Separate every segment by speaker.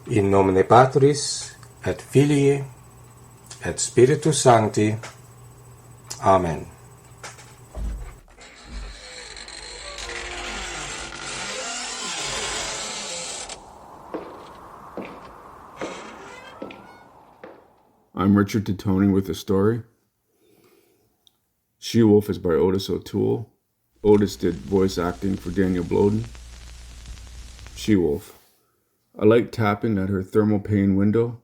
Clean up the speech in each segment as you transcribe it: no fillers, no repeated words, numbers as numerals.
Speaker 1: In nomine Patris, et Filii, et Spiritus Sancti. Amen.
Speaker 2: I'm Richard Titoni with a story. She-Wolf is by Otis O'Toole. Otis did voice acting for Daniel Bloden. She-Wolf. A light tapping at her thermal pane window.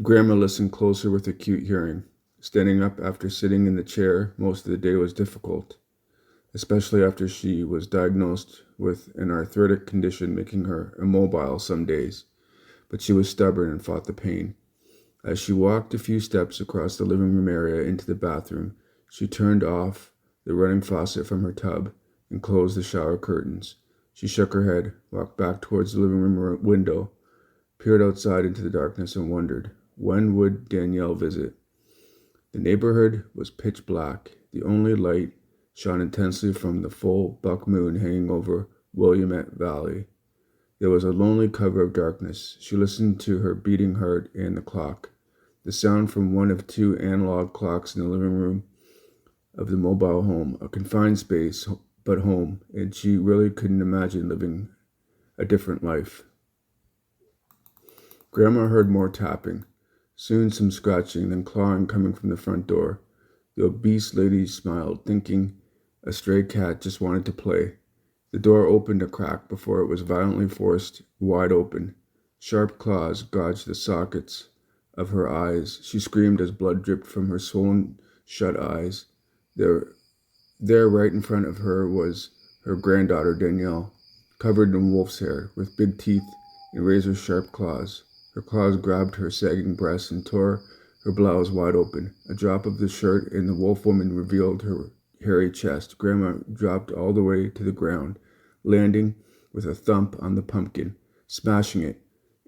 Speaker 2: Grandma listened closer with acute hearing. Standing up after sitting in the chair most of the day was difficult, especially after she was diagnosed with an arthritic condition making her immobile some days. But she was stubborn and fought the pain. As she walked a few steps across the living room area into the bathroom, she turned off the running faucet from her tub and closed the shower curtains. She shook her head, walked back towards the living room window, peered outside into the darkness and wondered, when would Danielle visit? The neighborhood was pitch black. The only light shone intensely from the full buck moon hanging over Willamette Valley. There was a lonely cover of darkness. She listened to her beating heart and the clock. The sound from one of two analog clocks in the living room of the mobile home, a confined space, but home, and she really couldn't imagine living a different life. Grandma heard more tapping, soon some scratching, then clawing coming from the front door. The obese lady smiled, thinking a stray cat just wanted to play. The door opened a crack before it was violently forced wide open. Sharp claws gouged the sockets of her eyes. She screamed as blood dripped from her swollen shut eyes. There, right in front of her, was her granddaughter Danielle, covered in wolf's hair, with big teeth and razor-sharp claws. Her claws grabbed her sagging breasts and tore her blouse wide open. A drop of the shirt and the wolf woman revealed her hairy chest. Grandma dropped all the way to the ground, landing with a thump on the pumpkin, smashing it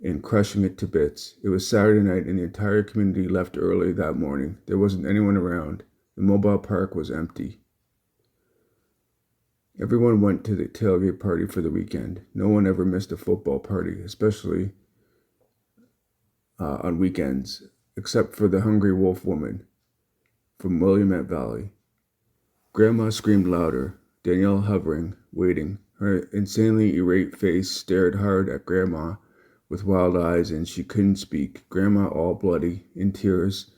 Speaker 2: and crushing it to bits. It was Saturday night and the entire community left early that morning. There wasn't anyone around. The mobile park was empty. Everyone went to the tailgate party for the weekend. No one ever missed a football party, especially on weekends, except for the hungry wolf woman from Willamette Valley. Grandma screamed louder, Danielle hovering, waiting. Her insanely irate face stared hard at Grandma with wild eyes, and she couldn't speak. Grandma, all bloody, in tears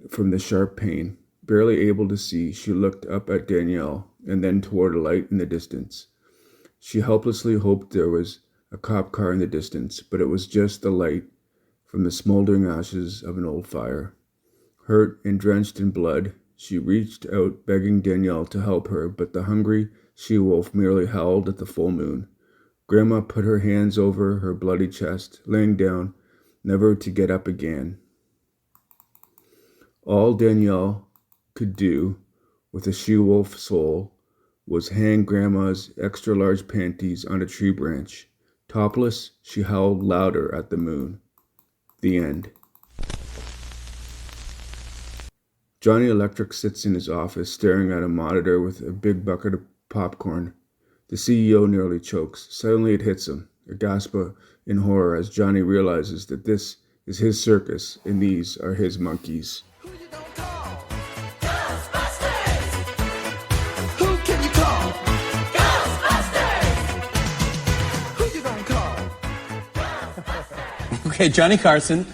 Speaker 2: from the sharp pain. Barely able to see, she looked up at Danielle and then toward a light in the distance. She helplessly hoped there was a cop car in the distance, but it was just the light from the smoldering ashes of an old fire. Hurt and drenched in blood, she reached out, begging Danielle to help her, but the hungry she-wolf merely howled at the full moon. Grandma put her hands over her bloody chest, laying down, never to get up again. All Danielle could do with a she-wolf soul was hang Grandma's extra-large panties on a tree branch. Topless, she howled louder at the moon. The end. Johnny Electric sits in his office, staring at a monitor with a big bucket of popcorn. The CEO nearly chokes. Suddenly it hits him, a gasp in horror as Johnny realizes that this is his circus and these are his monkeys.
Speaker 3: Okay, Johnny Carson,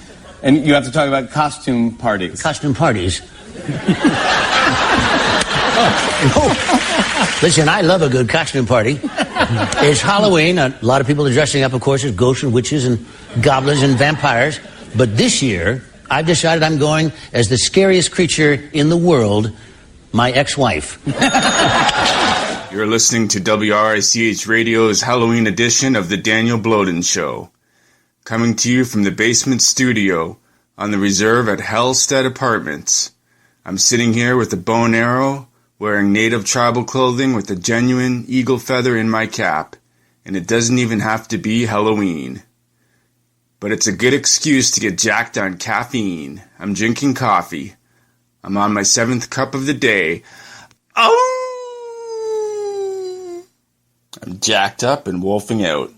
Speaker 3: and you have to talk about costume parties.
Speaker 4: Costume parties? Listen, I love a good costume party. It's Halloween. A lot of people are dressing up, of course, as ghosts and witches and goblins and vampires. But this year, I've decided I'm going as the scariest creature in the world, my ex-wife.
Speaker 5: You're listening to WRICH Radio's Halloween edition of The Daniel Bloden Show. Coming to you from the basement studio on the reserve at Hellstead Apartments. I'm sitting here with a bow and arrow, wearing native tribal clothing with a genuine eagle feather in my cap, and it doesn't even have to be Halloween. But it's a good excuse to get jacked on caffeine. I'm drinking coffee. I'm on my 7th cup of the day. Oh! I'm jacked up and wolfing out.